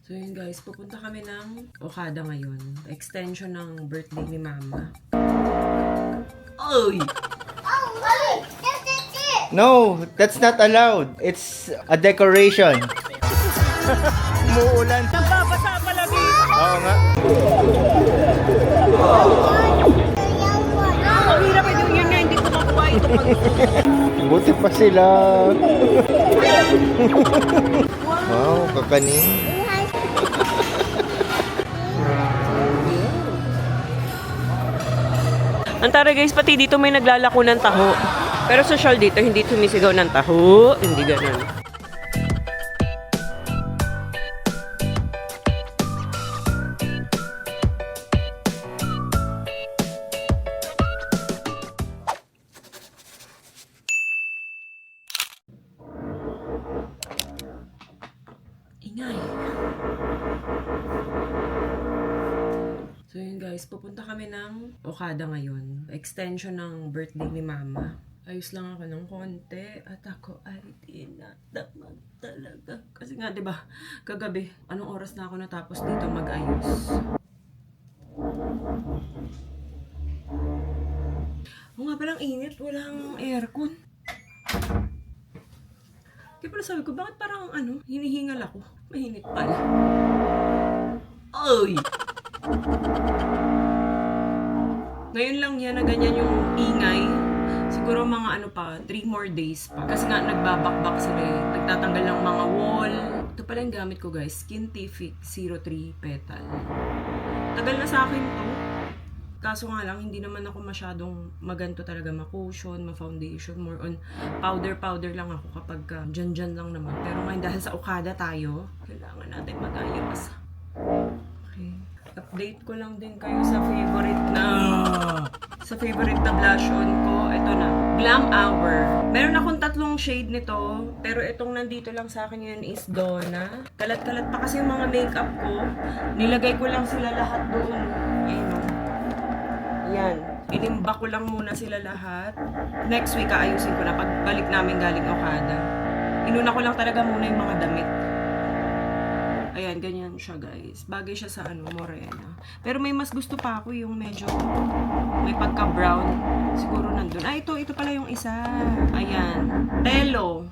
So yun guys, pupunta kami ng Okada ngayon. Extension ng birthday ni Mama. Oy! Oh, look! That's it! No, that's not allowed. It's a decoration. Umuulan. Nagbabasa pala dito! Oo nga. The young one. Ang hirap ito yun na, hindi ko makuha ito pag... Buti pa sila. Wow, kakanin. Ang tara guys, pati dito may naglalako ng taho. Pero social dito, hindi sumisigaw ng taho. Hindi ganun. Ingay. So yun guys, pupunta kami ng Okada ngayon. Extension ng birthday ni Mama. Ayos lang ako ng konti at ako ay tinatapag talaga. Kasi nga, di ba, kagabi, anong oras na ako natapos dito mag-ayos? O nga palang init, walang aircon. Kaya pala sabi ko, bakit parang hinihingal ako? Mahinit pala. Oy! Ngayon lang yan na ganyan yung ingay. Siguro mga 3 more days pa. Kasi nga nagbabakbak sila eh. Nagtatanggal ng mga wall. Ito pala yung gamit ko guys. Skintific 03 Petal. Tagal na sa akin to. Kaso nga lang, hindi naman ako masyadong maganto talaga ma-cushion, ma-foundation. More on powder lang ako kapag dyan lang naman. Pero ngayon dahil sa Okada tayo, kailangan natin mag-ayos. Okay. Update ko lang din kayo sa favorite na blush on ko. Ito na, Glam Hour. Meron akong 3 shade nito, pero itong nandito lang sa akin yun is Donna. Kalat-kalat pa kasi yung mga makeup ko. Nilagay ko lang sila lahat doon. Ayun o. Yan. Inimba ko lang muna sila lahat. Next week, aayusin ko na pagbalik namin galing Okada. Inuna ko lang talaga muna yung mga damit. Ayan, ganyan siya guys. Bagay siya sa morena. Pero may mas gusto pa ako yung medyo may pagka-brown. Siguro nandun. Ito pala yung isa. Ayan. Telo.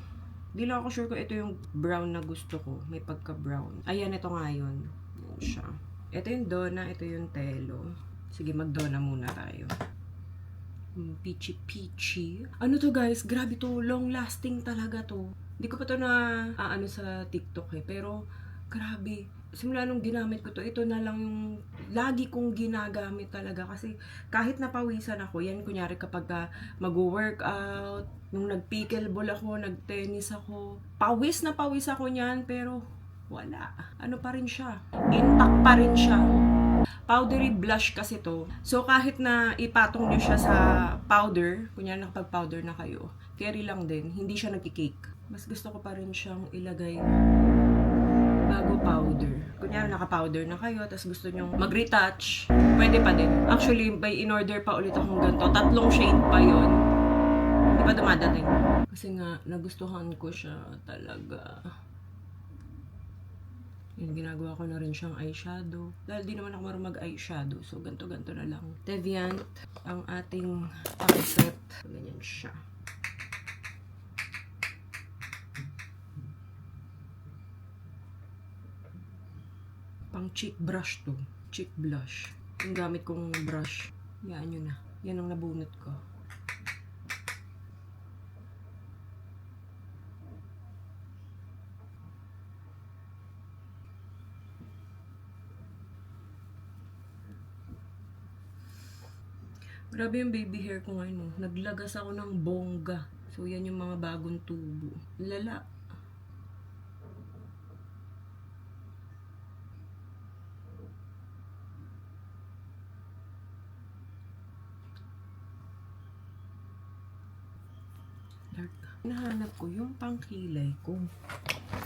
Di lang ako sure kung ito yung brown na gusto ko. May pagka-brown. Ayan, ito nga yun. Yan siya. Ito yung Donna, ito yung Telo. Sige, mag-Donna muna tayo. Peachy. Ano to guys? Grabe to. Long lasting talaga to. Hindi ko pa to na sa TikTok eh. Pero grabe. Simula nung ginamit ko to, ito na lang yung lagi kong ginagamit talaga. Kasi kahit napawisan ako, yan kunyari kapag mag-workout, nung nag-pickleball ako, nag-tennis ako, pawis na pawis ako niyan, pero wala. Ano pa rin siya? Intact pa rin siya. Powdery blush kasi to. So kahit na ipatong nyo siya sa powder, kunyari nakapag-powder na kayo, carry lang din, hindi siya nagki-cake. Mas gusto ko pa rin siyang ilagay bago powder. Kunyari naka-powder na kayo, tapos gusto nyo mag-retouch, pwede pa din. Actually, may in-order pa ulit akong ganito. 3 shade pa yon. Hindi pa dumadating. Kasi nga, nagustuhan ko siya talaga. Yung ginagawa ko na rin siyang eyeshadow. Dahil di naman ako marunong mag-eyeshadow. So, ganto-ganto na lang. Deviant, ang ating pakiset. Ganyan siya. Pang cheek brush to. Cheek blush. Yung gamit kong brush. Yan yun na. Yan ang nabunot ko. Grabe yung baby hair ko ngayon. Naglagas ako ng bongga. So yan yung mga bagong tubo. Lala. Hinahanap ko yung pangkilay ko.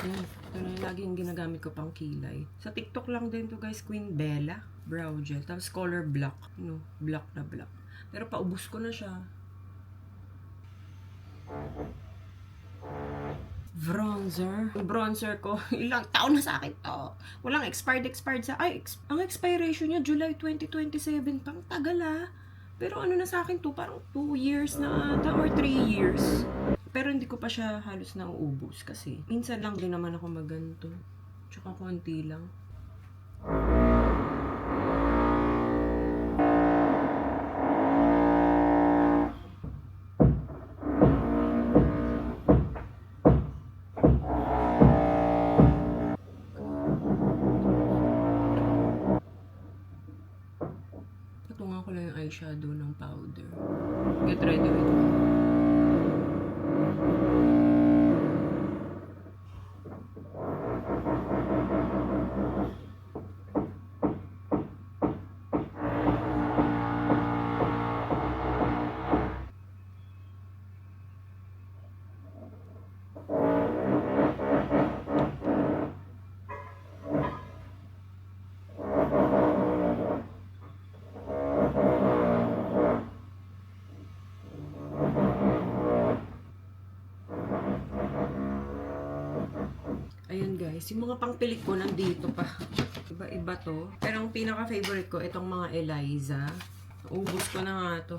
Yan. Ito na yung laging ginagamit ko pangkilay. Sa TikTok lang din to guys, Queen Bella brow gel. Tapos color black. Black na black. Pero paubos ko na siya. bronzer. Yung bronzer ko, ilang taon na sa akin to. Walang expired sa... ang expiration niya, July 2027. Pang tagal Pero ano na sa akin to, parang 2 years na ata or 3 years. Pero hindi ko pa siya halos nauubos kasi minsan lang din naman ako maganto. Tsaka konti lang. Patungan ko lang yung eyeshadow ng powder. Get ready with me. Ayan guys, yung mga pangpilik ko nandito pa. Iba-iba to. Pero ang pinaka-favorite ko, itong mga Eliza. Ubus ko na nga to.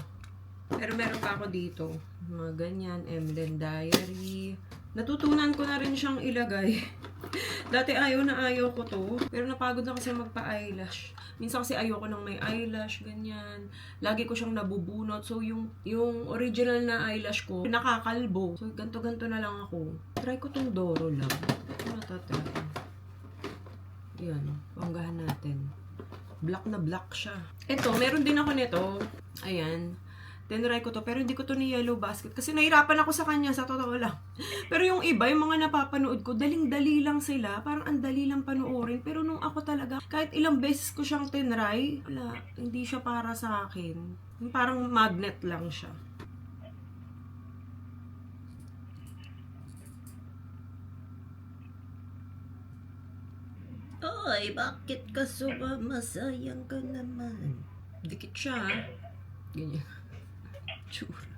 Pero meron pa ako dito. Mga ganyan, Emlen Diary. Natutunan ko na rin siyang ilagay. Dati ayaw na ayaw ko to. Pero napagod na kasi magpa-eyelash. Minsan kasi ayoko ng may eyelash, ganyan. Lagi ko siyang nabubunot. So, yung original na eyelash ko, nakakalbo. So, ganto-ganto na lang ako. Try ko tong Doro lang. Ito natatry. Yan, panggahan natin. Black na black siya. Ito, meron din ako nito. Ayan. Tinry ko to, pero hindi ko to ni Yellow Basket. Kasi nahirapan ako sa kanya, sa totoo lang. Pero yung iba, yung mga napapanood ko, daling-dali lang sila. Parang ang dali lang panoorin. Pero nung ako talaga, kahit ilang beses ko siyang tinry, wala, hindi siya para sa akin. Parang magnet lang siya. Ay, bakit ka sumamasayang ka naman? Dikit siya, Ganyan. Tsura.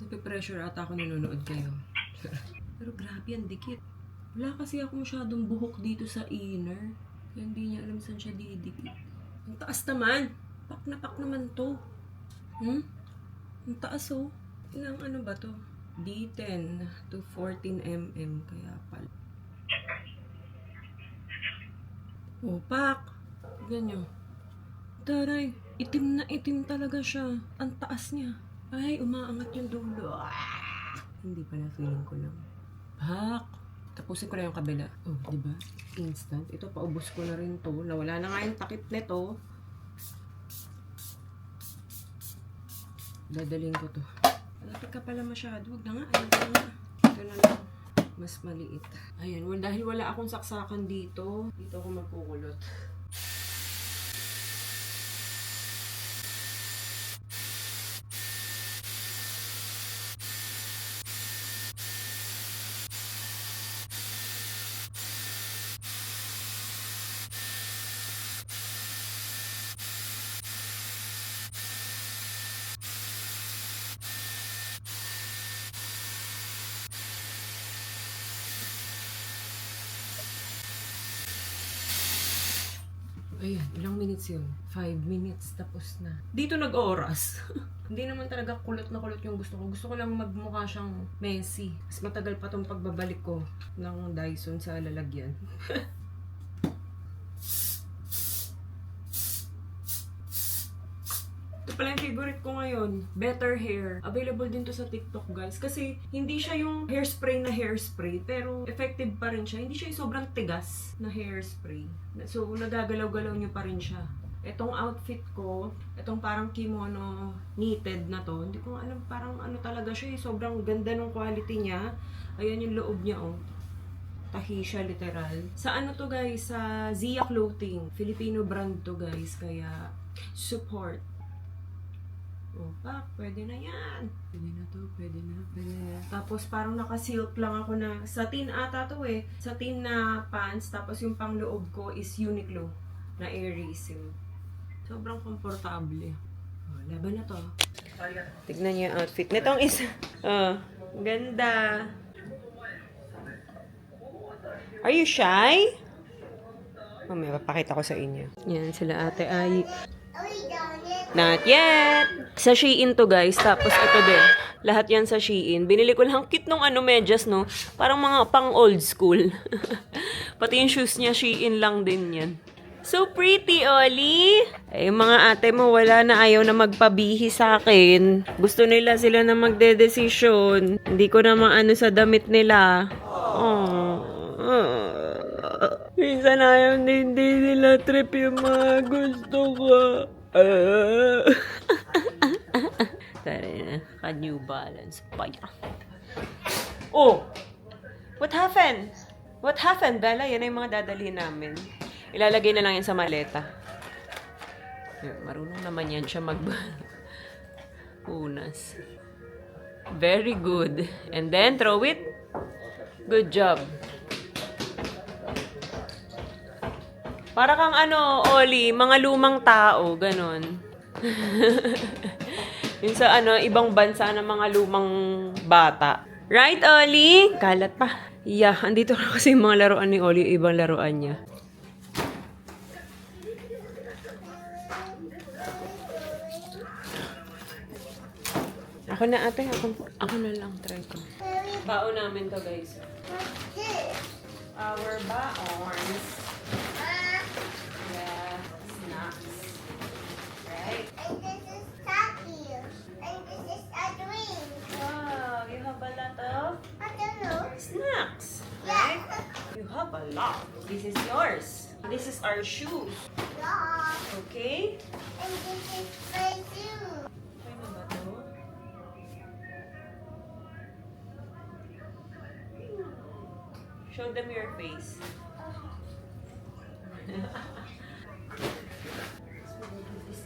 Napipressure ata ako nanonood kayo. Pero grabe, ang dikit. Wala kasi ako masyadong buhok dito sa inner. Kaya hindi niya alam saan siya didikit. Ang taas naman. Pak na pak naman to. Ang taas oh. Ilang ano ba to? D10 to 14 mm. Kaya pala. Oh, pak. Ganyan. Taray. Itim na itim talaga siya. Ang taas niya. Ay, umaangat yung dulo. Hindi pala, feeling ko lang. Pak! Tapusin ko na yung kabila. Oh, di ba? Instant. Ito, paubos ko na rin to. Nawala na nga yung takip nito. Dadaling ko to. Malapit ka pala masyado. Huwag na nga. Ayan ko na. Ito na lang. Mas maliit. Ayan. Well, dahil wala akong saksakan dito, dito ako magkukulot. Ayan, ilang minutes yun? 5 minutes, tapos na. Dito nag-oras. Hindi naman talaga kulot na kulot yung gusto ko. Gusto ko lang magmukha siyang messy. Mas matagal pa tong pagbabalik ko ng Dyson sa lalagyan. Ito pala yung favorite ko ngayon, Better Hair. Available din to sa TikTok, guys. Kasi hindi siya yung hairspray na hairspray, pero effective pa rin siya. Hindi siya yung sobrang tigas na hairspray. So, nagagalaw-galaw nyo pa rin siya. Itong outfit ko, itong parang kimono knitted na to, hindi ko alam, parang ano talaga siya, sobrang ganda ng quality niya. Ayan yung loob niya, oh. Tahi siya, literal. Sa ano to, guys? Sa Zia Clothing. Filipino brand to, guys. Kaya, support. Oh, pak, pwede na yan. Pwede na to, pwede na. Tapos parang naka-silk lang ako na, satin ata to eh. Satin na pants, tapos yung pangloob ko is Uniqlo na Airism. Sobrang komportable. Oh, laban na to. Tignan niyo yung outfit. Netong isa. Oh, ganda. Are you shy? Mamaya, papakita ko sa inyo. Yan, sila ate ay... Are we done yet? Not yet! Sa Shein to guys, tapos ito din. Lahat yan sa Shein. Binili ko lang cute nung medyas, no? Parang mga pang old school. Pati yung shoes niya, Shein lang din yan. So pretty, Oli! Eh, mga ate mo, wala na, ayaw na magpabihi sa akin. Gusto nila sila na magdedesisyon. Hindi ko na maano sa damit nila. Minsan ayaw hindi nila trip yung mga gusto ko. Tara na, ka-New Balance pa yan. Oh! What happened? What happened, Bella? Yan ay yung mga dadalhin namin. Ilalagay na lang yan sa maleta. Marunong naman yan siya unas. Very good. And then, throw it. Good job. Para kang Oli, mga lumang tao, ganon. Yung sa ibang bansa ng mga lumang bata. Right, Oli? Kalat pa. Yeah, andito na kasi yung mga laruan ni Oli, ibang laruan niya. Ako na ate, ako na lang, try ko. Baon namin to guys. What's this? Our baons. Ah, Yeah, snacks. Right? and this is Taki. And this is a drink. Wow, you have a lot of I don't know. snacks. Yeah. You have a lot. This is yours. This is our shoes. Yeah. Okay? And this is for you. Okay na ba to? Show them your face. This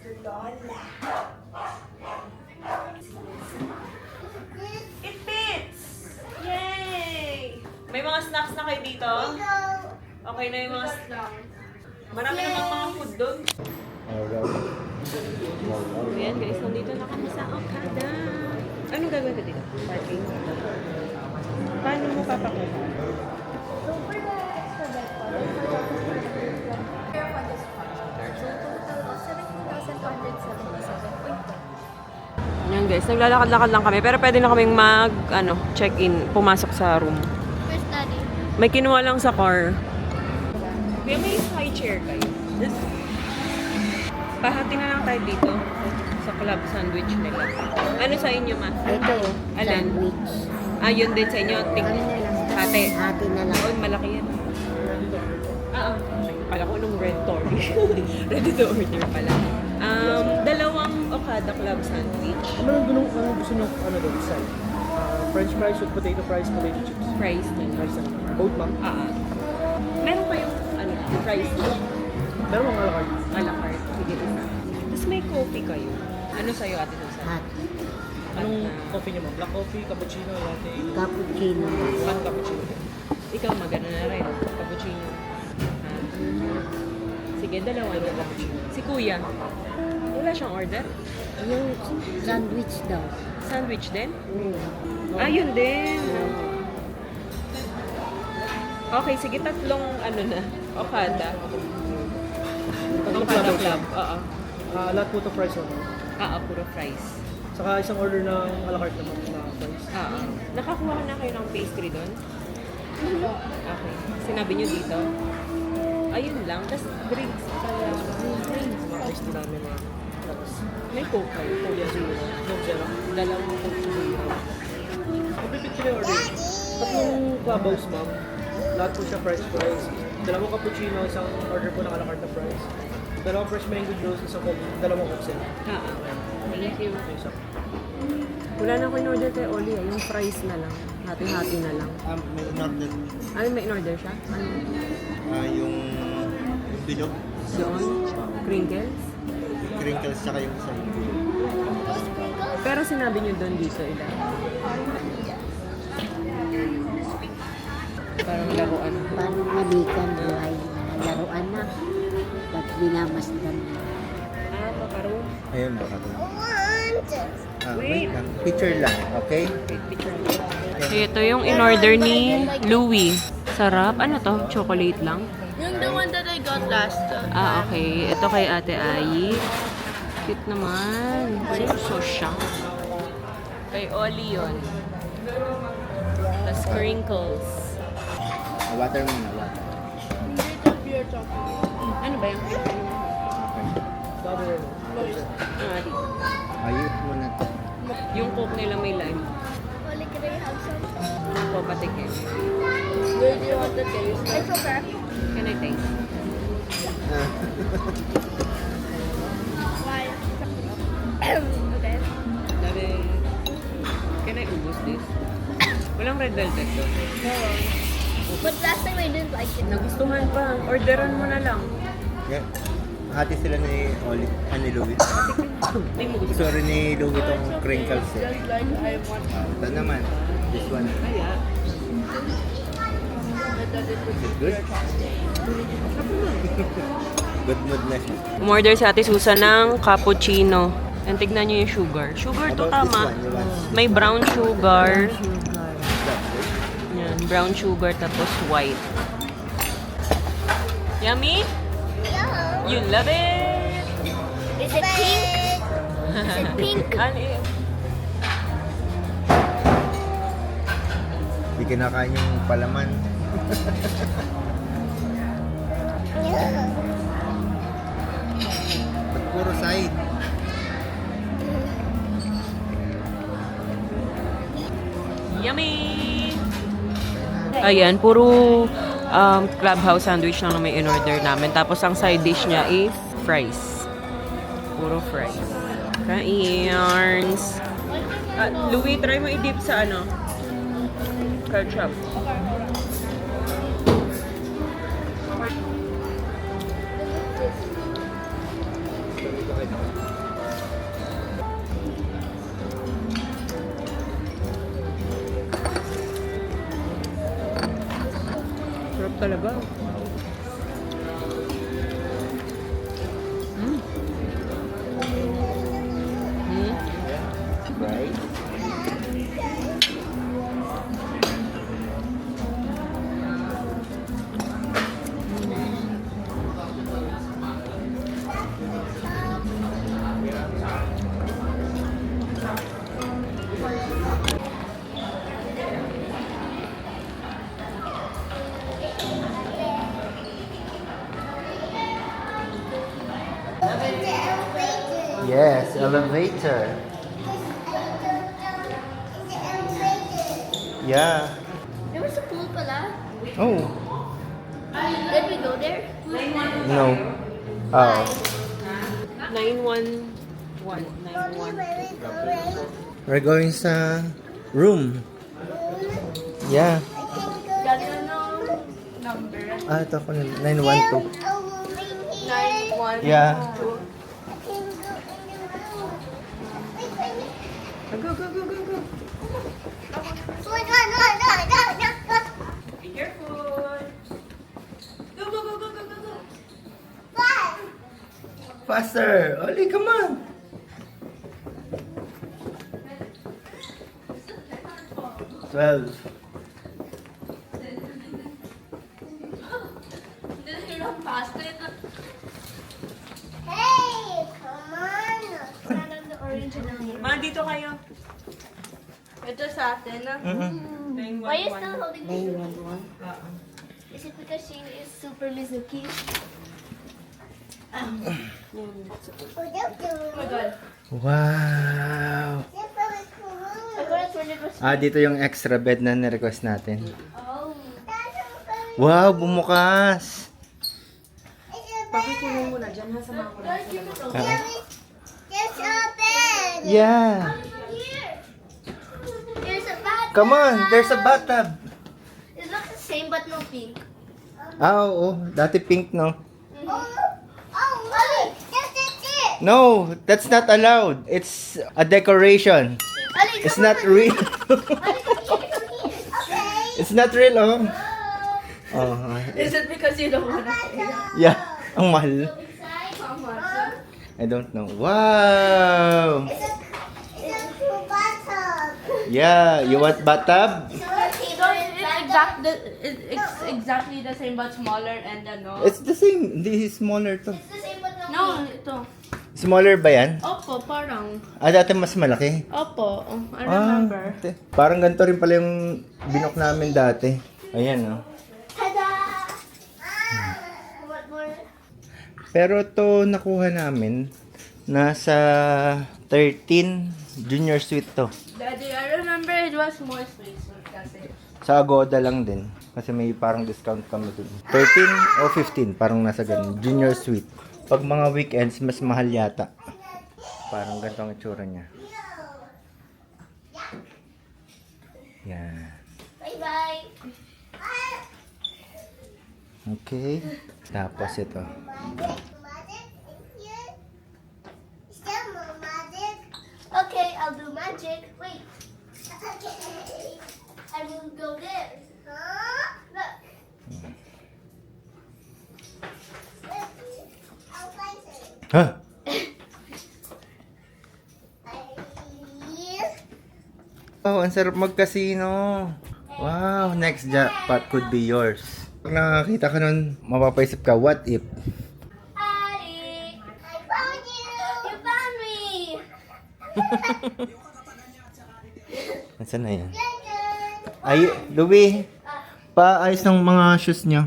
It fits! Yay! May mga snacks na kayo dito? go. Okay na yung mga Marami namang mga food doon. Ayan guys, nandito na kami sa Okada. Anong gagawin ko dito? Parking? Paano mo papakuha? So for the extra bed po, for this one. So total of 17,277.2. Ayan guys, naglalakad-lakad lang kami. Pero pwede na kaming check-in, pumasok sa room. First study. May kinuha lang sa car. Kuya, may high chair kayo. Pahati na lang tayo dito sa club sandwich nila. Ano sa inyo, ma? Ito, Alin? sandwich. Yun din sa inyo. Kami na lang. Hati. Hati na lang. Oh, malaki yan. Kala ko nung red Tory. Ready to order pala. Dalawang Okada club sandwich. Anong gusto nyo doon? Side? French fries with potato fries, potato chips. Fries na lang. Fries na. Both ma'am. Meron kayong fries dish? Meron mga alakart. A la carte. Sige, isa. Tapos may coffee kayo. Ano sa'yo, Ate Susan? Hati. Anong coffee nyo ma'am? Black coffee, cappuccino, latte, Cappuccino. hot cappuccino. Ikaw magano na rin. Cappuccino. Sige, dalawa na cappuccino. Si Kuya. Wala siyang order? Yung sandwich daw. Sandwich din? Yun din. Okay, sige, tatlong Okada. Tatlong Okada club. club. Oo. Lahat po to fries naman. Puro fries. Saka isang order ng alakart naman na fries. Nakakuha na kayo ng pastry doon? Okay. Sinabi niyo dito? Ayun lang. Tapos drinks. Mga ice tea namin na. Tapos, May coke kayo. Coke Zero. Coke Zero. Dalawang coke zero. Complete ko na yung order. Tatlong clubhouse ma'am. Lahat po siya french fries. Dalawang cappuccino, isang order po ng alakart na fries. Dalawang fresh mango juice, isang coke, dalawang coke zero. Thank you. Okay, so. Wala na ko in-order kay Oli. Yung fries na lang. Hati-hati na lang. May in-order. May in-order siya? Yung bilog, Doon? Crinkles? crinkles, tsaka yung isa. Pero sinabi niyo doon dito, Ida. Parang laruan. Paano malikan buhay na laruan na. Pag minamasdan na. Makaroon. Ayun, baka. Want. Wait lang. Picture lang, okay? Ito yung in-order ni Louie. Sarap. Ano to? Chocolate lang? Yung the one that I got last time. Ah, okay. Ito kay Ate Ai. Cute naman. So siya. Kay Oli yun. The sprinkles. Water muna, water. Pure chocolate. Ano ba yun? Sabi rin. Ah, di. Ayun muna to. Yung coke nila may lime. Oli, can I have some? Ako patikin. Where do you want the taste? It's okay. Can I taste? Why? Okay. Sabi, can I ubus this? Walang red velvet doon. But last time I didn't like it. Nagustuhan pa. Orderan mo na lang. Yeah. Hati sila ni Oli, ni Louie. Hindi mo gusto. Gusto rin ni Louie itong crinkles eh. Just like I want. Ito naman, this one. Kaya. Good? Good mood na siya. Umorder si Ate Susan ng cappuccino. And tignan nyo yung sugar. Sugar to, How about this tama. one? You want- May brown sugar. Yan, brown sugar tapos white. Yummy? Yeah. You love it! Is it pink? Is it pink? Ano yun? Hindi kinakain yung palaman. Ba't puro side? Yummy! Ayan, puro clubhouse sandwich lang na may in-order namin. Tapos ang side dish niya is fries. Puro fries. Kains. Louie, try mo i-dip sa ano? Ketchup. Sarap talaga. Mm. Mm. Right? Yes, elevator. Yeah. There was a pool pala. Oh, Did we go there? no. Oh. 911. We're going sa room. Yeah. Gano'n ang number? Ah, ito ako na. 912. 9-1. Yeah. Go, go, go, go, go. Be careful. Go, go, go, go, go, go, go. Faster! Oli, come on! Twelve. Hey, come on. The original name. Ma, dito kayo. Ito sa atin. Why are you still holding me? 911. Is it because she is super Mizuki? Oh my god. Wow! I thought it's when it was. Ah, dito yung extra bed na nirequest natin. Oh. Wow, bumukas! Pakikulong mo na dyan, ha? Sama ko na. There's a bed. Yeah! Here. There's a bathtub. Come on, there's a bathtub! It looks the same but no pink. Ah, oo. Dati pink, no? Mommy, that's it. No, that's not allowed. It's a decoration. Ali, It's not real. Okay. It's not real, oh. Oh, Is it because you don't want to pay? yeah. Ang mahal. How much? I don't know. Wow! It's a cool bathtub. Yeah, you want bathtub? So it's exactly the same but smaller and ano. It's the same. This is smaller to. It's the same but no. No, ito. Smaller ba yan? Opo, parang. Dati mas malaki. Opo, I remember. Ate. Parang ganito rin pala yung binok namin dati. Ayan, no? Ta-da! What more? Pero to nakuha namin, nasa 13 junior suite to. Daddy, I remember it was more sweet kasi. Sa Agoda lang din. Kasi may parang discount kami dun. 13 o 15, parang nasa ganun. Junior suite. Pag mga weekends, mas mahal yata. Parang ganito ang itsura niya. Yan. Bye-bye. Okay. Tapos ito. Magic? Here? Is there more magic? Okay, I'll do magic. Wait. Okay. I will go there. Huh? Look. I'll find it. Ha? Oh, ang sarap magkasino. Wow, next jackpot could be yours. Pag nakakita ka nun, mapapaisip ka, what if? Daddy, I found you. You found me. Nasaan na yan? Dun-dun. Ay, Louie, paayos ng mga shoes nyo.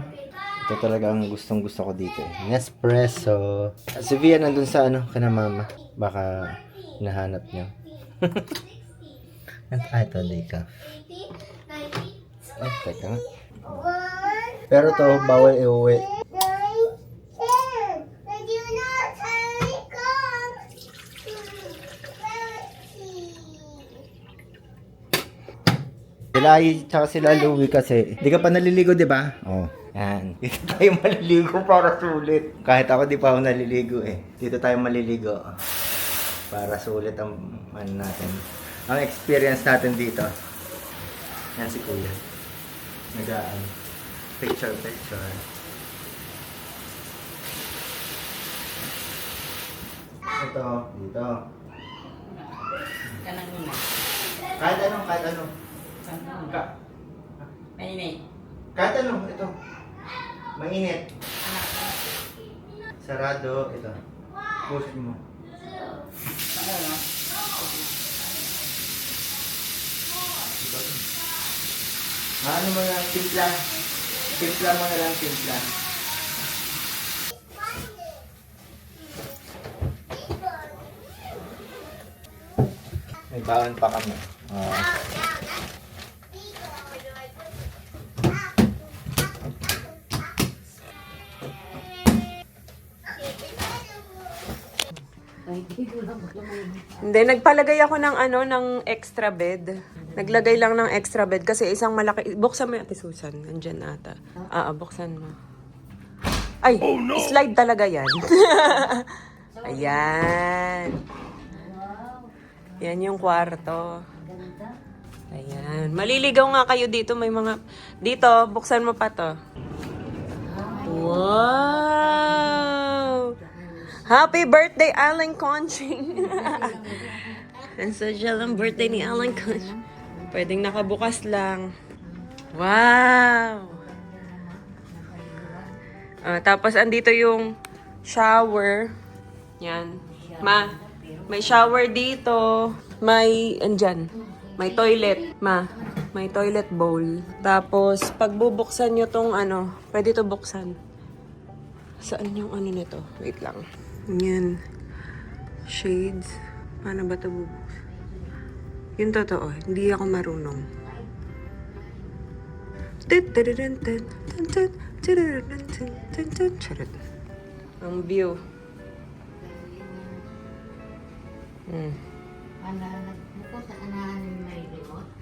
Ito talaga ang gustong-gusto ko dito. Nespresso. Si Via nandun sa ano, kana mama. Baka hinahanap nyo. At ito, Dika. 80, 90, Ay, teka nga. 1, Pero to, bawal iuwi. 9, 10. Did you not hurry? Come. Let's see. Sila ay, tsaka sila Louie kasi. Di ka pa naliligo, di ba? Oo. Oh, yan. Dito tayo maliligo para sulit. Kahit ako di pa ako naliligo eh. Dito tayo maliligo. Para sulit ang ano natin. Ang experience natin dito. Yan si Kuya. Nagaan. Picture. Ito, dito. Kahit ano. Kahit ano, ito. Mainit. Sarado, ito. Push mo. Ano mo lang, timpla. Timpla mo na lang, timpla. May baon pa kami. Hindi, nagpalagay ako ng ano, ng extra bed. Naglagay lang ng extra bed kasi isang malaki. Buksan mo yung Ate Susan. Nandyan ata. Buksan mo. Ay, slide talaga yan. Ayan. Yan yung kwarto. Ayan. Maliligaw nga kayo dito. May mga... Dito, buksan mo pa to. Wow! Happy birthday, Alan Conching! Ang social ang birthday ni Alan Conching. Pwedeng nakabukas lang. Wow! Tapos, andito yung shower. Yan. May shower dito. Andyan. May toilet. May toilet bowl. Tapos, pag bubuksan nyo tong ano, pwede to buksan. Saan yung ano nito? Wait lang. Yan. Shades. Paano ba ito bubuksan? Yung totoo. Hindi ako marunong. Charot. Ang view.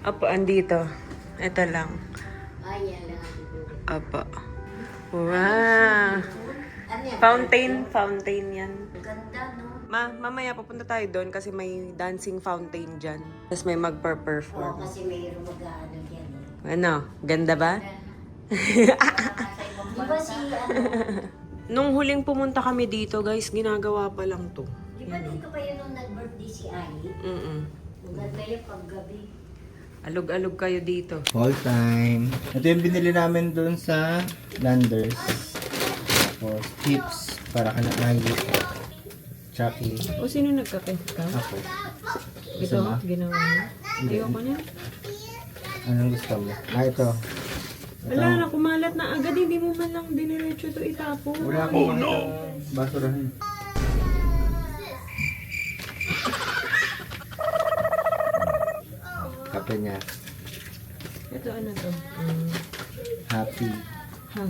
Apo, andito. Ito lang. Apo. Wow. Fountain yan. Mamaya pupunta tayo doon kasi may dancing fountain dyan. Tapos may magper-perform. Kasi mayroon mag-ano dyan. Ano? Ganda ba? Di ba si Nung huling pumunta kami dito, guys, ginagawa pa lang to. Di ba dito kayo nung nag-birthday si Ai? Mm-mm. Maganda yung paggabi. Alog-alog kayo dito. All time. Ito yung binili namin dun sa Landers. Tapos chips para kanaay. Chucky. O, sino nagkape ka? Ako. Ito, mo? ginawa mo. Hindi. Ayoko na. Anong gusto mo? Ito. Wala na, kumalat na agad. Hindi mo man lang diniretso ito itapon. Wala akong makita basurahan. Kape niya. Ito, ano to? Happy. Ha?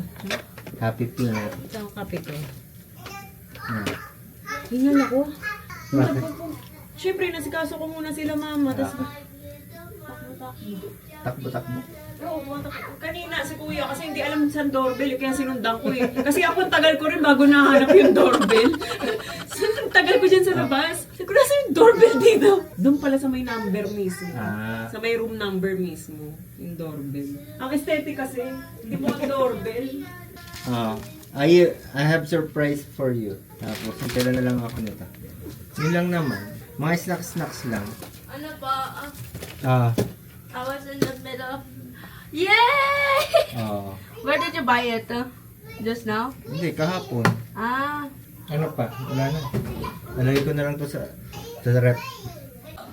Happy peanut. Ito ang kape ko. Hmm. Hingal ako. Bakit? Siyempre, nasikaso ko muna sila mama. Tapos, Takbo-takbo. oo, kanina si kuya kasi hindi alam saan doorbell. Kaya sinundan ko eh. Kasi ako tagal ko rin bago nahanap yung doorbell. Tagal ko dyan sa labas. Sabi ko, nasa yung doorbell dito? Doon pala sa may number mismo. Ah. Sa may room number mismo. Yung doorbell. Ang aesthetic kasi, hindi mo ang doorbell. Oh. I have surprise for you. Tapos, hintala na lang ako nito. Yun lang naman. Mga snacks lang. Ano pa? Ah. I was in the middle of... Yay! Oh. Where did you buy it? Just now? Hindi, kahapon. Ah. Ano pa? Wala na. Nalagay ko na lang to sa rep.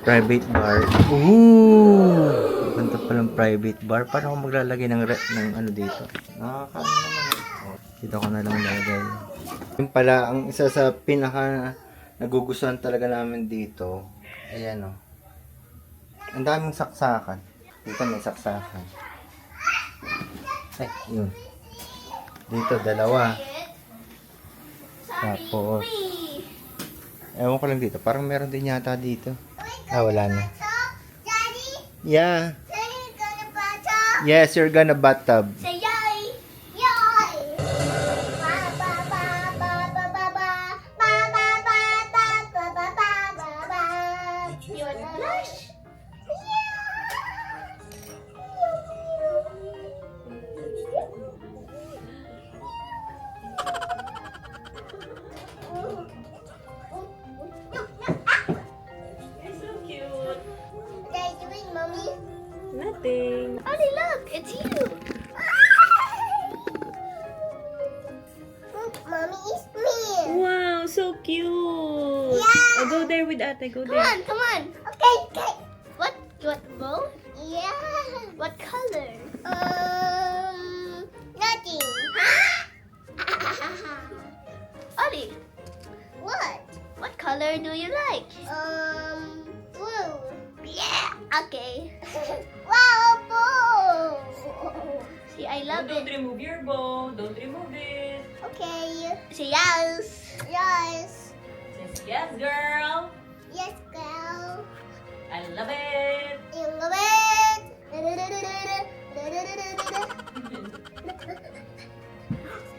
Private bar. Ooh! Ganda palang private bar. Paano ako maglalagay ng rep ng ano dito? Nakakaano naman. Oh, dito ko na lang nalagay. Yung pala, ang isa sa pinaka nagugustuhan talaga namin dito. Ayan o. Ang daming saksakan. Dito may saksakan. Ay, yun. Dito, dalawa. Tapos, ewan ko lang dito. Parang meron din yata dito. Ah, wala na. Daddy, Yeah. say you're gonna bathtub. Yes, you're gonna bathtub. Say yay! Yay! Ba ba ba ba ba ba ba ba ba ba ba ba ba ba ba. You want to blush? It's so cute. What are you doing, mommy? Nothing. Ollie, look, it's you. Mommy is me. Wow, so cute. Yeah. Oh, go there with ate. Go Come there. on, come on. Okay, okay. What? You want the bow? Yeah. What color? Nothing. Ollie. What? What color do you like? Blue. Yeah. Okay. Wow, blue. See, I love Don't it. remove your bow. Don't remove it. Okay. Say yes. Yes. Says yes, girl. Yes, girl. I love it. You love it.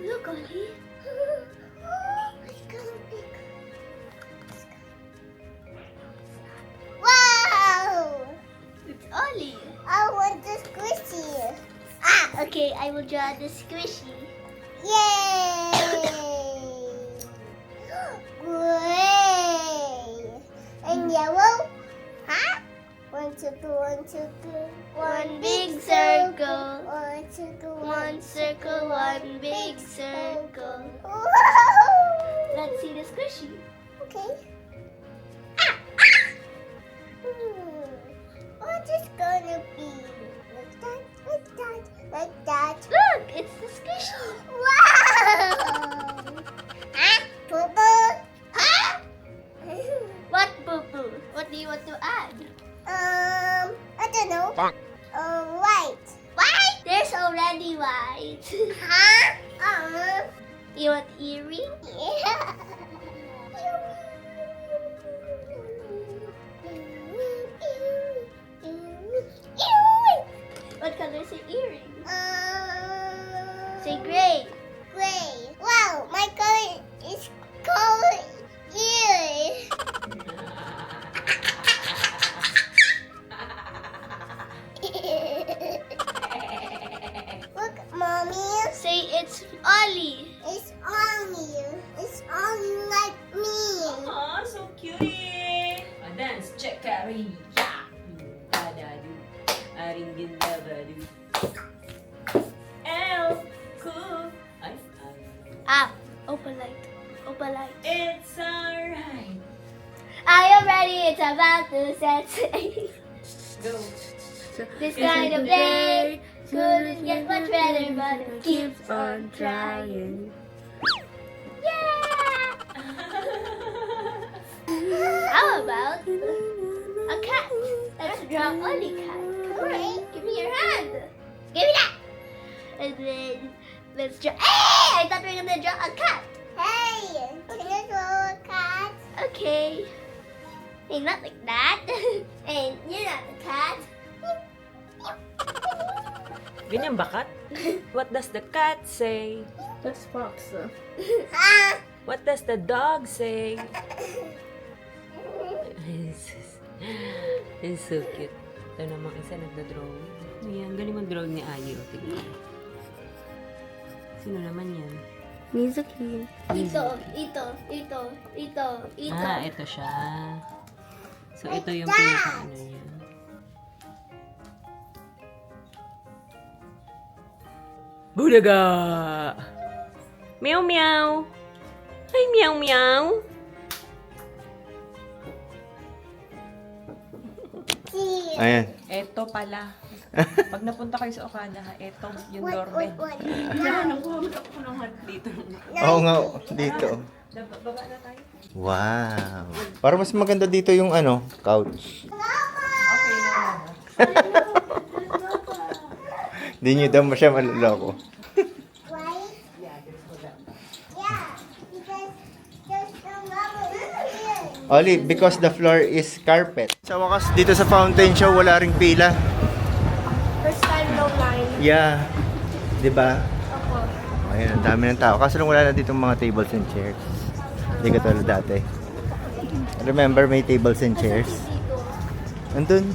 Look, Ollie. It's gonna be wow! It's Ollie. I want the squishy. Ah, okay. I will draw the squishy. Yay! Gray and yellow. Huh? 1, 2, 3, 1, 2, 3. One big circle. 1, 2, 3. One circle, one big circle. Let's see the squishy. Okay. What is gonna be? Like that, like that, like that. Look, it's the squishy. Wow! Huh? Poo-poo? Huh? What poo-poo? What do you want to add? I don't know. White. White? There's already white. Huh? You want earring? Yeah. What color is your earring? Say gray. Gray. Wow, my color is called earring. Look, mommy. Say it's Ollie. It's Ollie. It's Ollie like me. Aw, so cutie. A dance, check, carry. Yeah. Da-da-do. polite. It's alright. I am ready, it's about to set. Go. This kind of day couldn't get much better, but it keeps on trying. Yeah! How about a cat? Let's draw only cat. Come on, give me your hand. Give me that. And then let's draw. Hey! I thought we were gonna draw a cat. Hey! Can you draw a cat? Okay. Hey, not like that. Hey, you're not a cat. Ganyan ba, cat? What does the cat say? That's fox. Ah! What does the dog say? It's so cute. Ito namang isa nagda-drawing. Ayan, galing mag-drawing ni Ayo. Tignan. Sino naman yan? Mizuki. Ito. Ah, ito siya. So, ito yung pinaka-ano niya. Budaga! Meow meow! Ay, meow meow! Ayan. Ito pala. Pag napunta kayo sa Okada, ito yung doorbell. Ako ng heart dito. Oo nga, dito. Baba na tayo. Wow. Para mas maganda dito yung ano, couch. Okay na. Hindi nyo daw siya maluloko. Right? Yeah, because there's no rubber here. Only because the floor is carpet. Sa wakas, dito sa fountain show, wala ring pila. First time no line. Yeah. Diba? Opo. Ayun, ang dami ng tao. Kaso lang wala na dito mga tables and chairs. Hindi ka tulad dati. Remember, may tables and chairs? Andun.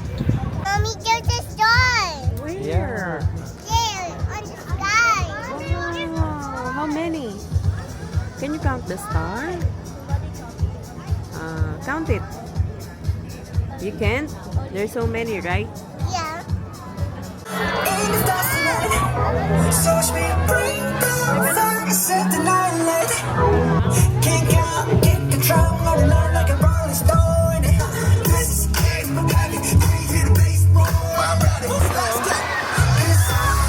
Mommy, there's a star. Yeah. There, on the sky. Wow, how many? Can you count the star? Count it. You can't? There's so many, right? Yeah. So we bring the fire, set the night light. Can't count, get control, rolling on like a rolling stone. This is it, I'm having three hit the bass roll. I'm ready, let's go. It's all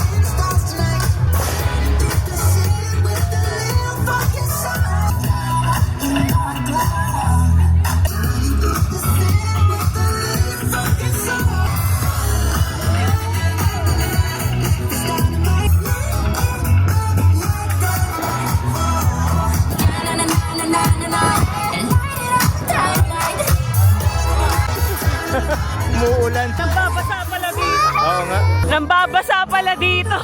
in the stars tonight. Get the city with the little fucking sun. You know I'm glad. Get the city with the little fucking sun. Umuulan. Nambabasa pala dito! Oo nga. Nambabasa pala dito!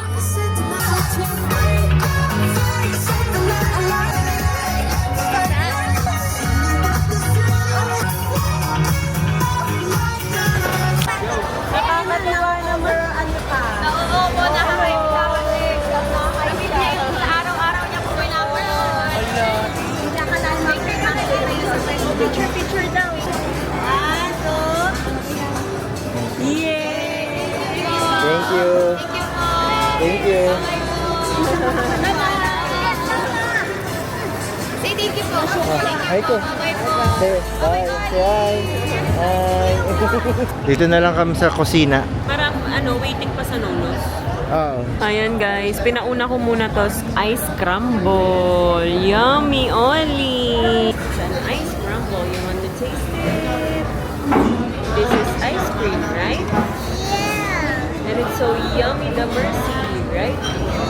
Nakakatuwa naman. Ano pa? Oo, araw-araw niya po pinapanood. Picture daw. Yay! Thank you. Thank you. Say thank you po. Hi ko. Say bye. Say hi. Dito na lang kami sa kusina. Parang waiting pa sa nonos. Oo. Ayan guys, pinauna ko muna to ice crumble. Yummy, Oli! It's an ice crumble. You want to taste it? This is ice cream, right? Yeah. And it's so yummy, the Mercy, right?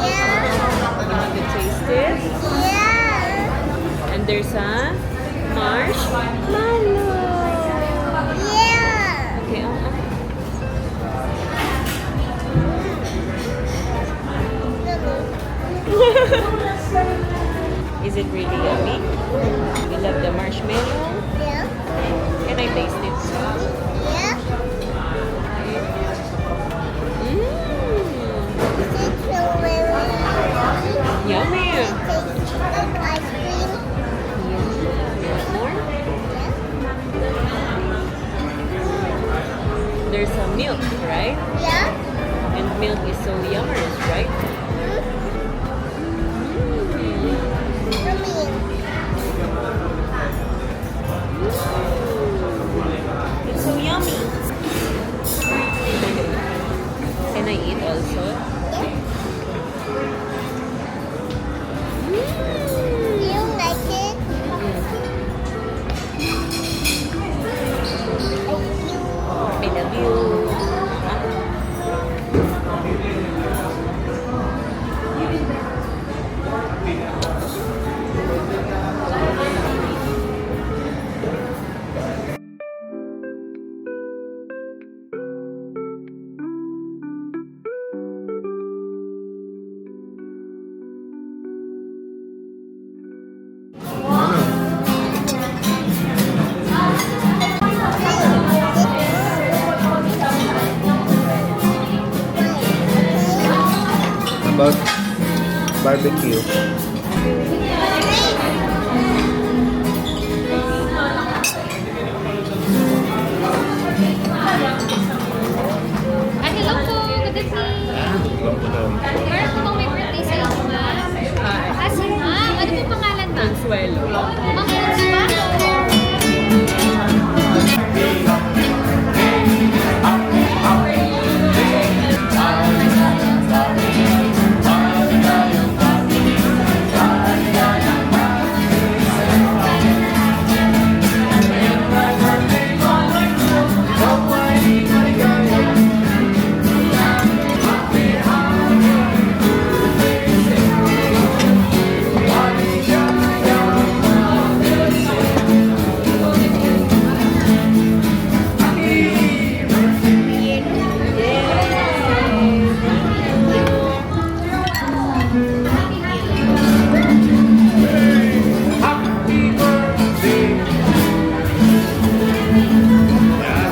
Yeah. You want to taste it? Yeah. And there's a marshmallow. Yeah. Okay, Is it really yummy? You love the marshmallow? Yeah. Can I taste it? Yeah. It's so very Yummy! tasty like ice cream. More? There's some milk, right? Yeah. And milk is so yummy, right? Yummy. about barbecue? Ay, hello po. Good evening. Meron po bang may birthday sa inyo, ma'am? Si ma'am. Ano po pangalan, ma'am? Consuelo. Ma'am Consuelo.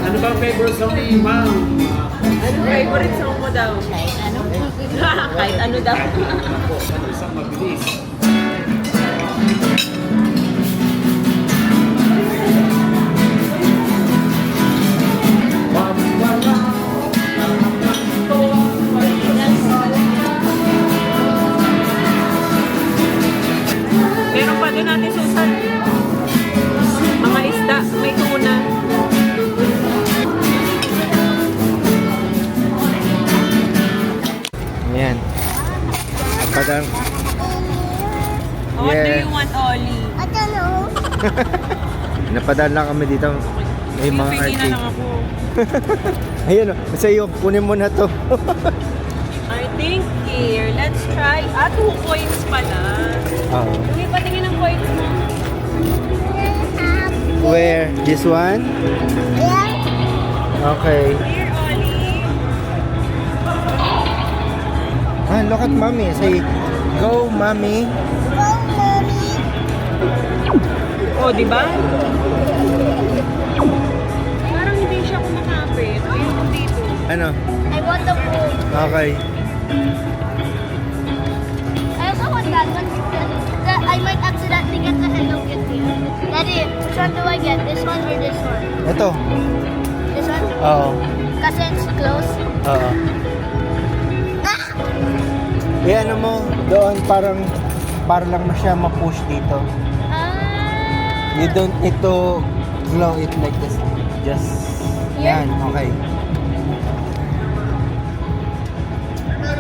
Ano ba ang favorite song ni Ma'am? Ano favorite song mo daw? Kahit ano. Kahit ano daw. Isang mabilis. Meron pa doon natin, Susan. Mga isda, may tuna. Ayan. Padang. What do Yeah. you want, Oli? I don't know. Napadaan lang kami dito. May mga Pili na arcade. lang ako. Ayun o. Sa iyo. Kunin mo na to. I think here, let's try. 2 coins pala. Oo. Hindi patingin ng coins mo. Where? This one? Okay. Here, Oli. Ah, look at mommy. Say, go mommy. Oh, di ba? Parang hindi siya kumakapit. Ayun dito. Ano? I want the food. Okay. I also want that one. That I might accidentally get the Hello Kitty. Daddy, which one do I get? This one or this one? Ito. This one? Oo. Kasi it's close. Oo. Eh, ano mo, doon parang lang mo siya ma-push dito. Ah. You don't need to glow it like this. Just, yan, okay.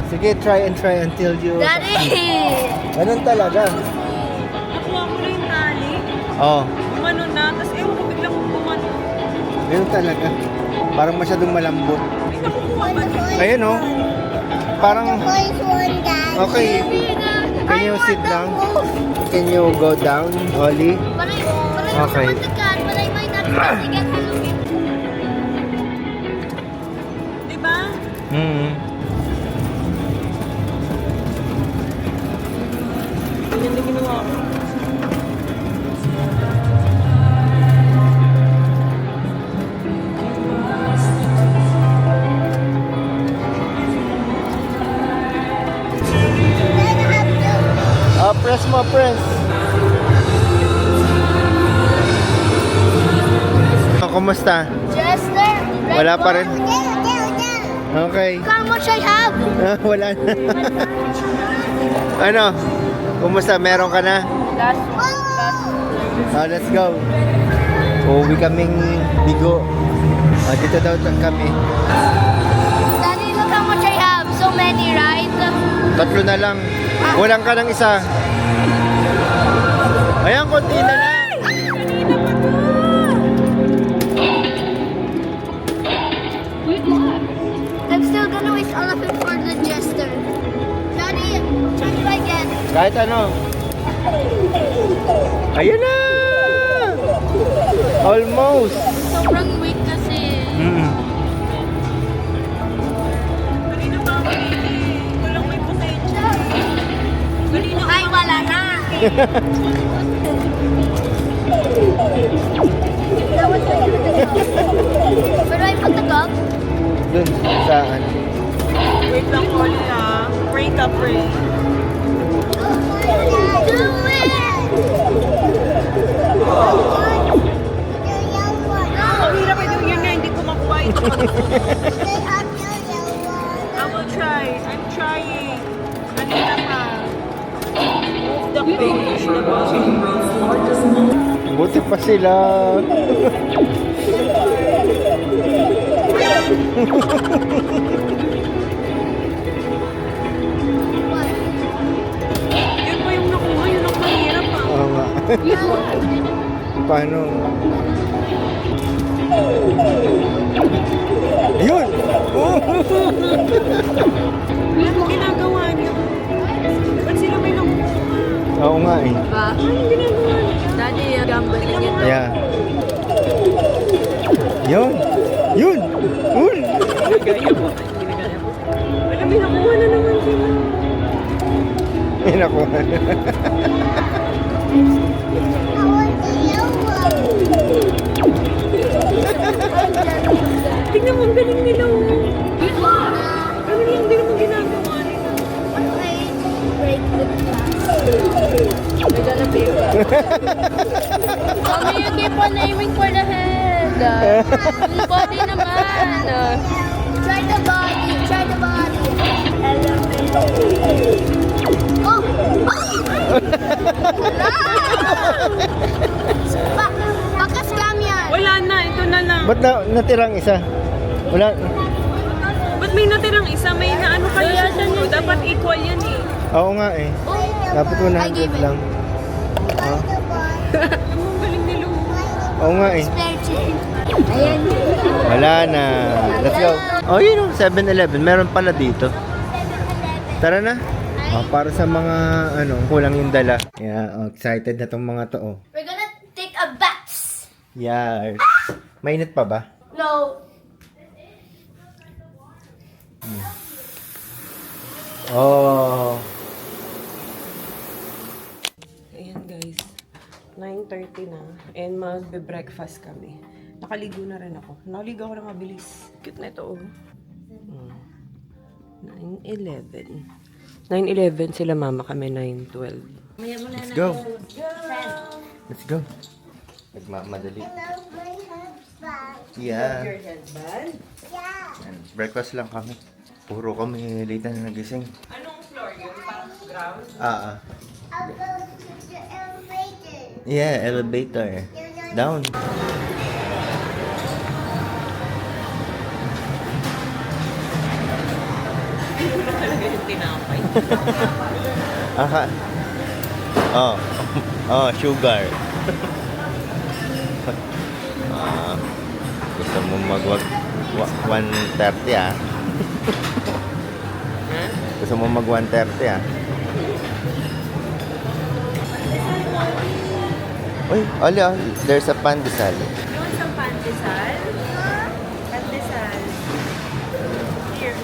Sige, try until you... Daddy! Ganun talaga. Nakuha ko na yung tali. Oo, Umano na. Tapos ewan ko biglang umano. ganun talaga. Parang masyadong malambot. Ay, nakukuha ba? Ayun oh. Parang, Boys one, Dad. okay. Can you sit down? Can you go down, Oli? But I Okay. want the cat, but I might not be able to get Hello Kitty. Di ba? Hmm. Ganyan din ginawa ko. Oh, press mo, press. Oh, kumusta? Jester. Wala pa rin. Okay. Look how much I have. Wala na. Ano? Kumusta? Meron ka na? Oh, let's go. Uwi kaming bigo. Dito daw kami. Daddy, look how much I have. So many, right? 3 na lang. Kulang ka ng isa. Ayan, konti na lang. I'm still gonna waste all of it for the jester. Daddy, try it again. Kahit ano. Ayun na! Almost. Sobrang weak kasi. Kanina pa ako pili. Walang may potential. Kanina Ay, wala na. Where do I put the cup? Dun, saan? wait lang, Oli ah. Pray ka, pray. Do it! The young one. Ang hirap ito yun nga, hindi ko makuha ito. They are the young one. I will try. I'm trying. Kanina pa. Move the page. Buti pa sila. Yun pa yung nakuha. Yun ang mahirap ah. Oo nga. Paano? Ayun! Oh! Ano ginagawa niyo? Ba't sila may nakukuha? Oo nga eh. Anong ginagawa niyo? Daddy, gambling niya. Yeah. Yun! Yun! Yun! Ginagaya po. Ginagaya po. Alam, may nakuha na naman sila. Ay, naku. I want the young one. Tingnan mo, ang galing nila oh. Galing lang din naman ginagawa nila. Break the glass. We're gonna be Mommy, you keep on aiming for the head. Yung body naman. Try the body. Try the body. Oh! Baka scam yan. Wala na, ito na lang. Ba't natirang isa? Wala. Ba't may natirang isa? May naano kayo siguro. Dapat equal yan eh. Oo nga eh. Dapat 100 lang. Try the body. Ang galing nila oh. Oo nga eh. Spare change. Ayan. Wala na. Let's go. Oh, yun o. 7-Eleven. Meron pala dito. Tara na. Oh, para sa mga kulang yung dala. Yeah, excited na tong mga to. Oh. We're gonna take a bath. Yeah. Mainit pa ba? No. Oh. Ayan guys. 9:30 na. And magbe-breakfast kami. Nakaligo na rin ako. Nakaligo ako na mabilis. Cute na ito oh. 9:11. 9:11 sila mama kami 9:12. Let's go. Let's go. Nagmamadali. Love my husband. Yeah. Yeah. And breakfast lang kami. Puro kami late na nagising. Anong floor yun? Parang ground? Ah. I'll go to the elevator. Yeah, elevator. Down. Talaga yung tinapay. Aha. Oh. Oh, sugar. Gusto mo magwag 130 ah. Gusto mo mag 130 ah. Uy, ali ah, there's a pandesal. Yung sa pandesal? Pandesal. Here.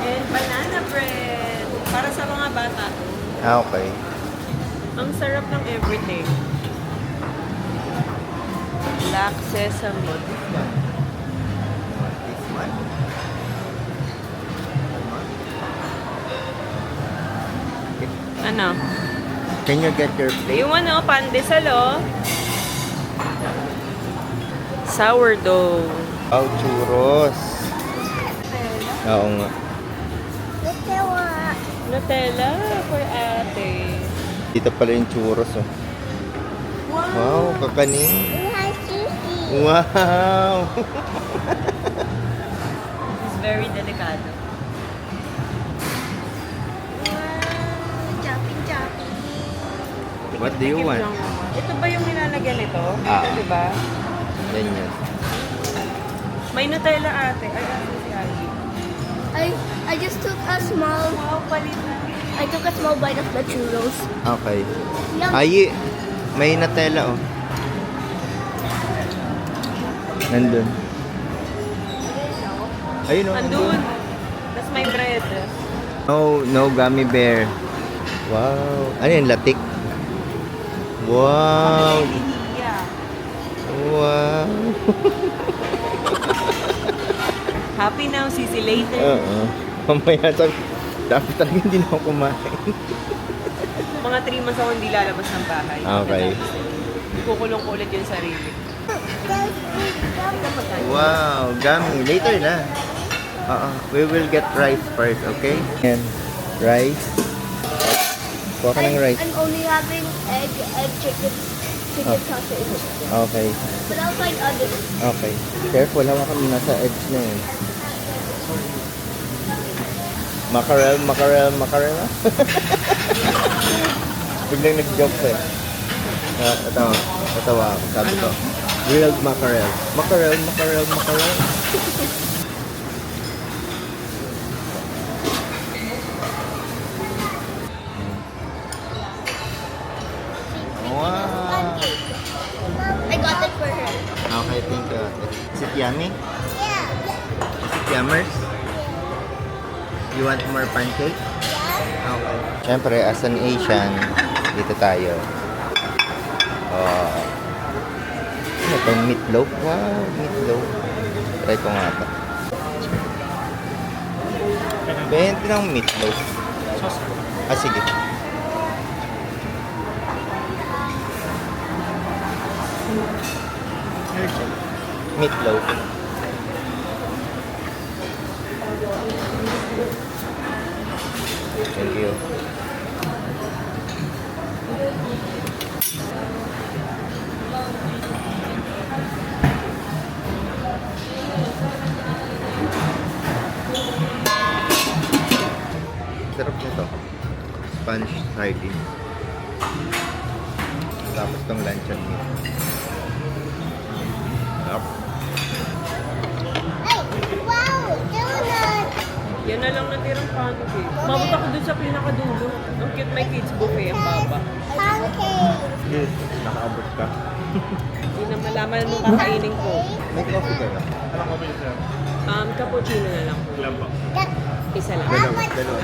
And banana bread. Para sa mga bata. Ah, okay. Ang sarap ng everything. Black sesame. This one. Ano? Can you get your plate? Yung ano, pandesal oh. Sourdough. Oh, churros. Oo nga. Nutella for ate. Dito pala yung churros oh. Wow, kakanin. Wow! This is very delicado. What do you want? Ito ba yung nilalagyan nito? Ah. Ito, diba? Ganyan. May Nutella ate. Ay, ano si Ali? I just took a small. Wow, palit na. I took a small bite of the churros. Okay. Yum. Ay, may Nutella oh. Nandun. Ayun oh. Andun. Tapos may bread. Oh, no gummy bear. Wow. Ano yun, latik? Wow. Yeah. Wow. Happy now, sisi later. Oo. Mamaya sabi, dapat talaga hindi na ako kumain. Mga 3 months ako hindi lalabas ng bahay. Okay. Kukulong ko ulit yung sarili. Wow, gummy. Later na. We will get rice first, okay? And rice. Kuha ka ng rice. I'm only having egg, chicken sausage. Okay. But I was like other. Okay. Careful, hawakan mo nasa edge na yun. Mackerel. Biglang nag-joke eh. Natawa ako. Sabi ko, grilled mackerel. Mackerel. Wow. I got it for her. Okay, thank you. Is it yummy? Yeah. Is it yummers? You want more pancake? Okay. Siyempre, as an Asian, dito tayo. Ano ito? Meatloaf? Wow, meatloaf. Try ko nga ito. 20 ng meatloaf. Ah, sige. Meatloaf. Thank you. Sarap nito. Spanish sardine. Tapos tong luncheon meat. Sarap. Hey, wow, donut. Yan na lang natirang pancake. Mabot ako dun sa pinakadulo. Ang cute may kids buffet, ang baba. Pancake. Yes, nakaabot ka. Hindi na malaman nung kakainin ko. May coffee kayo? Cappuccino na lang. Isa lang. Dalawa.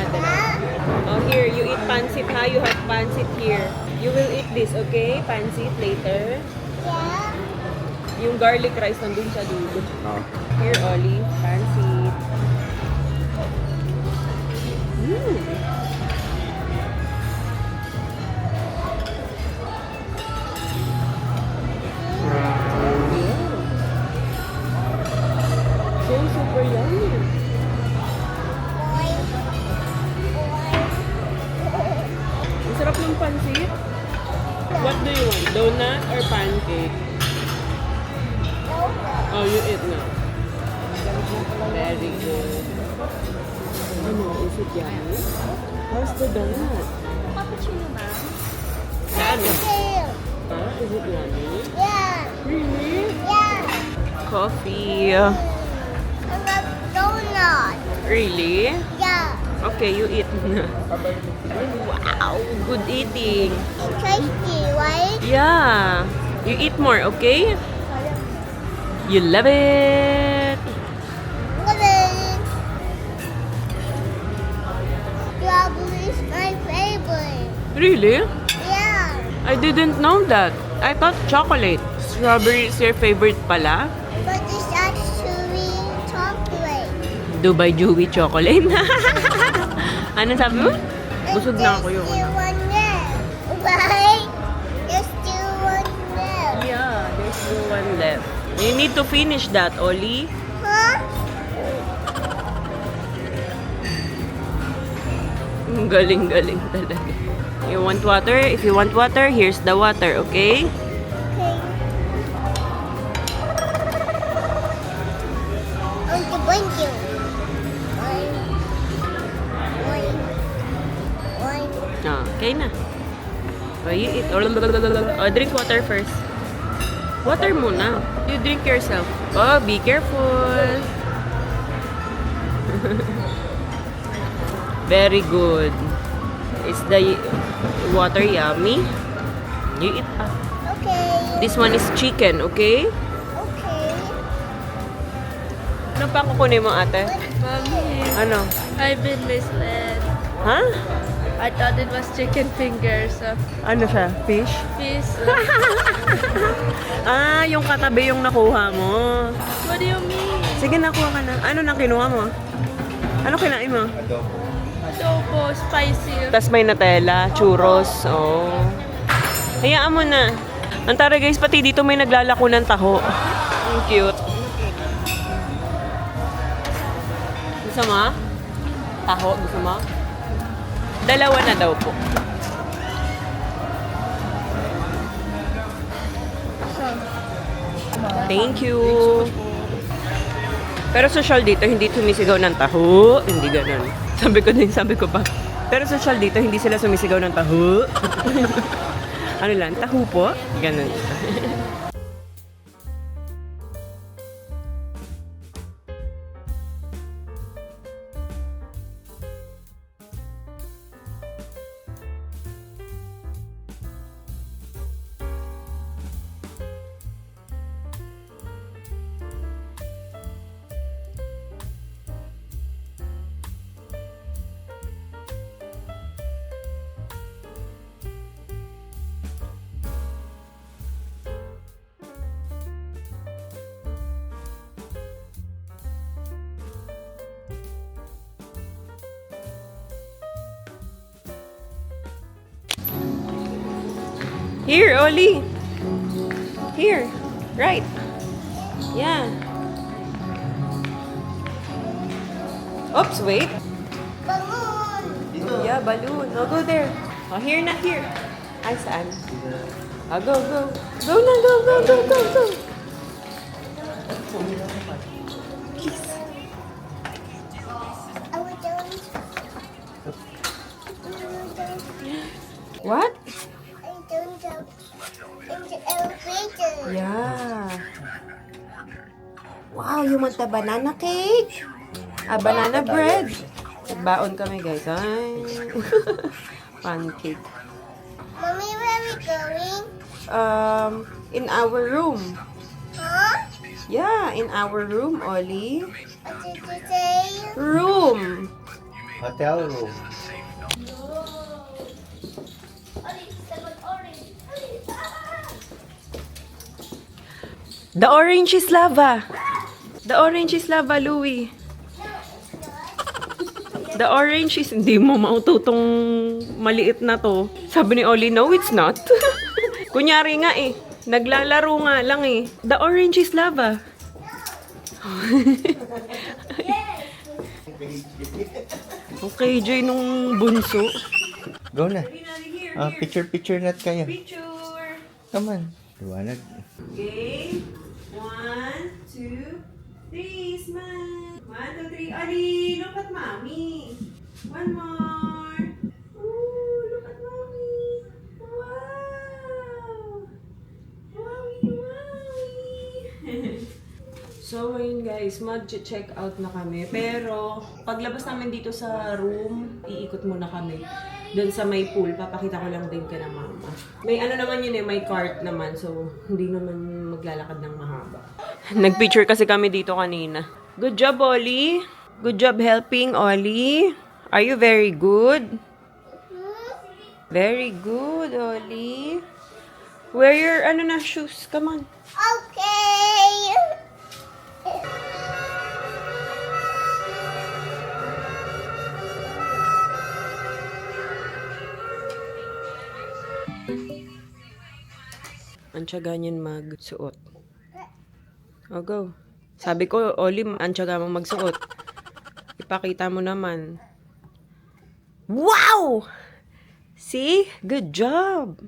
Oh, here, you eat pancit ha? You have pancit here. You will eat this, okay? Pancit later. Yeah. Yung garlic rice nandun sa dulo. Oh. Here, Ollie. Pancit. So super yummy. Ang sarap ng pancit. What do you want? Donut or pancake? Oh, you eat now. Very good. Ano, is it yummy? How's the donut? Cappuccino, ma'am. Ano? Tail. Is it yummy? Yeah. Really? Yeah. Coffee. I love donut. Really? Yeah. Okay, you eat na. Wow, good eating. Tasty, right? Yeah. You eat more, okay? You love it. Love it. Strawberry is my favorite. Really? Yeah. I didn't know that. I thought chocolate. Strawberry is your favorite pala. But it's actually chocolate. Dubai Dewy chocolate. Ano sabi mo? Busog na ako yun. There's still one there. Right? There's still one there. Yeah, there's still one left. You need to finish that, Oli. Huh? Galing-galing talaga. You want water? If you want water, here's the water, okay? Okay. Thank you. One. Ah, okay na. So, you eat. Oh, drink water first. Water muna. You drink yourself. Oh, be careful. Very good. Is the water yummy? You eat. Okay. This one is chicken, okay? Okay. Ano pa kukunin mo, ate? Mommy, Ano? I've been misled. Ha? I thought it was chicken fingers. Ano siya? Fish? Fish. Ah, yung katabi yung nakuha mo. What do you mean? Sige, nakuha ka na. Ano na kinuha mo? Ano kinain mo? Adobo, spicy. Tapos may Nutella, churros. Oh. Hayaan mo na. Ang tara guys, pati dito may naglalako ng taho. Ang cute. Gusto mo? Taho, gusto mo? Dalawa na daw po. Thank you. Pero social dito, hindi sumisigaw ng taho. Hindi ganun. Sabi ko pa. Pero social dito, hindi sila sumisigaw ng taho. Ano lang, taho po? Ganun. Here, Oli. Here. Right. Yeah. Oops, wait. Balloon. Yeah, balloon. Oh, go there. Oh, here na, here. Ay, saan? Oh, go, go. Go na, go, go, go, go, go. Please. I will don't. What? I don't jump in the elevator. Yeah. Wow, you want the banana cake? Banana bread. Baon kami, guys. Ay. Pancake. Mommy, where are we going? In our room. Huh? Yeah, in our room, Oli. What did you say? Room. Hotel room. The orange is lava. The orange is lava, Louie. The orange is... Hindi mo maututong maliit na to. Sabi ni Oli, no, it's not. Kunyari nga eh. Naglalaro nga lang eh. The orange is lava. Okay, Jay, nung bunso. Go na. Picture nat kayo. Picture. Come on. Liwanag. Okay. 1, 2, 3, smile. 1, 2, 3. Ali, look at mommy. One more. Ooh, look at mommy. Wow. Wowie, wowie. So, ngayon guys, mag-check out na kami. Pero, paglabas namin dito sa room, iikot muna kami. Doon sa may pool, papakita ko lang din ka na mama. May ano naman yun eh, may cart naman. So, hindi naman maglalakad ng mahaba. Nag-picture kasi kami dito kanina. Good job, Oli. Good job helping, Oli. Are you very good? Very good, Oli. Wear your, shoes. Come on. Okay. Ang tiyaga niyan magsuot. O, go. Sabi ko, Oli, ang tiyaga mong magsuot. Ipakita mo naman. Wow! See? Good job!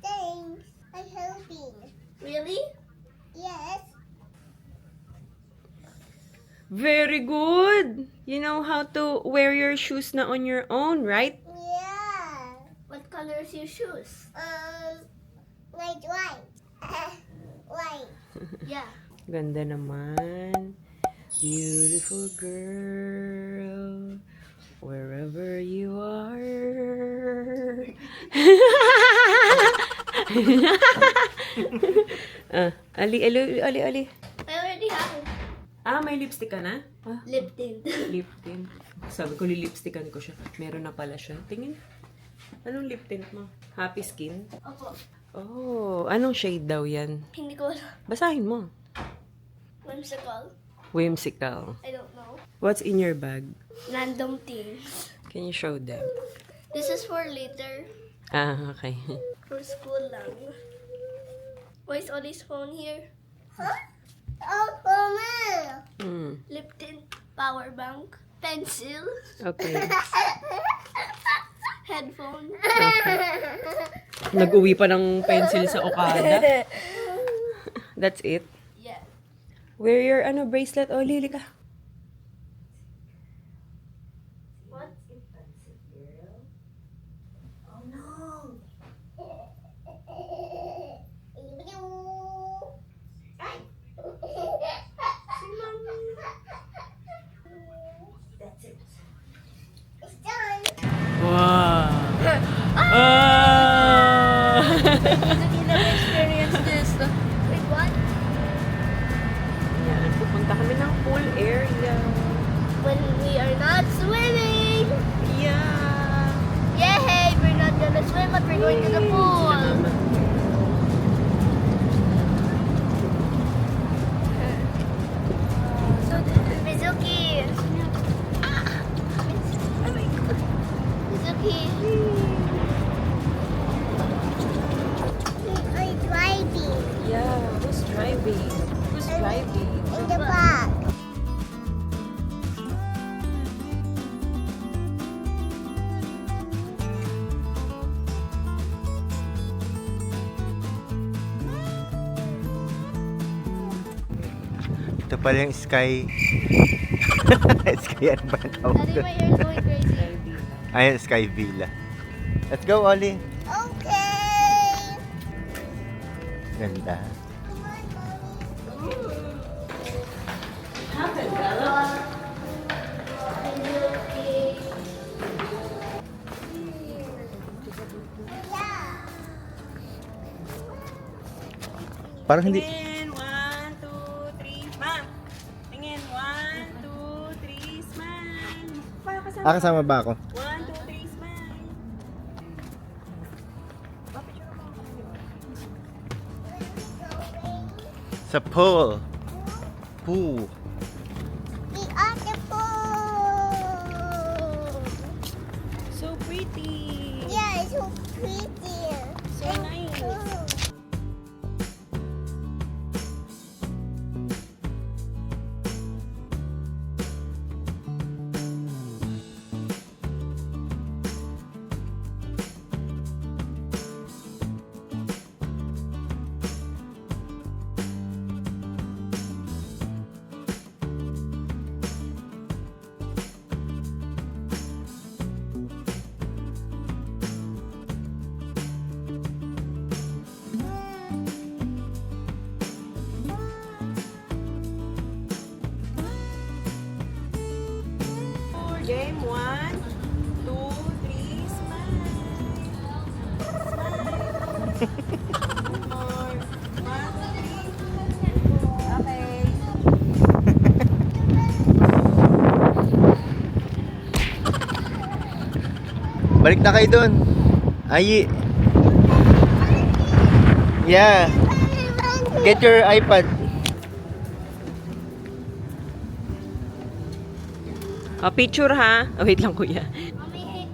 Thanks. I'm helping. Really? Yes. Very good! You know how to wear your shoes na on your own, right? Yeah. What color is your shoes? Like white. White. Yeah. Ganda naman. Beautiful girl, wherever you are. Ali. I already have May lipstick ka na? lip tint. Lip tint. Sabi ko, lilipstickan ko siya. Meron na pala siya. Tingin. Anong lip tint mo? Happy Skin? Opo. Oh, anong shade daw yan? Hindi ko alam. Basahin mo. Whimsical. Whimsical. I don't know. What's in your bag? Random things. Can you show them? This is for later. Ah, okay. For school lang. Why is Ollie's phone here? Huh? Oh, Mama. Mm, Lip tint, power bank, pencil, okay. headphone. Nag-uwi pa ng pencil sa Okada. That's it. Yeah. Wear your bracelet. Oh, Lily ka. It's done. Wow. You never experienced this. Wait, what? Yan, pupunta kami ng pool area. When we are not swimming. Yeah. Yay! We're not gonna swim, but we're going to the pool. So, Mizuki. Mizuki. I'm driving Yeah, who's driving? Who's driving? in the back. Ito pala yung sky. Sky ano ba ang tawag Daddy, doon? my ear's going crazy. Ayun, Sky Villa. Let's go, Ollie. Okay. Ganda. Parang hindi... Tingin, 1, 2, 3, ma'am. Tingin, 1, 2, 3, smile. Kasama. kasama ba ako? 1, 2, 3, smile. Sa pool. Pool. We are the pool. So pretty. Yeah, it's so pretty. So nice. Game 1, 2, 3, smile. Smile. More. 1, 2, 3. Okay. Balik na kayo dun. Ay. Yeah. Get your iPad. Picture ha. Oh, wait lang kuya. Mommy,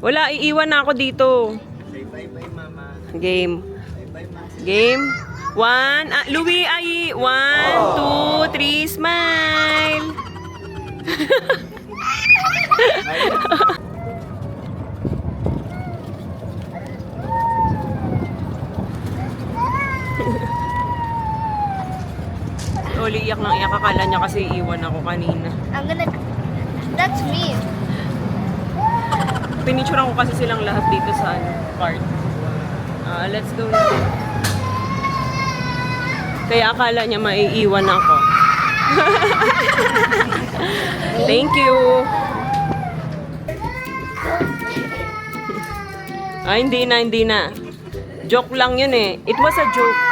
Wala, iiwan na ako dito. Say bye-bye, mama. Game. Bye-bye, mama. Game. 1. Louie, ay. 1, 2, 3, smile. Oli, iyak ng iyak. Akala niya kasi iiwan ako kanina. I'm gonna... That's me. Pinicturean ko kasi silang lahat dito sa cart. Let's go na. Kaya akala niya maiiwan ako. Thank you. Hindi na. Joke lang yun eh. It was a joke.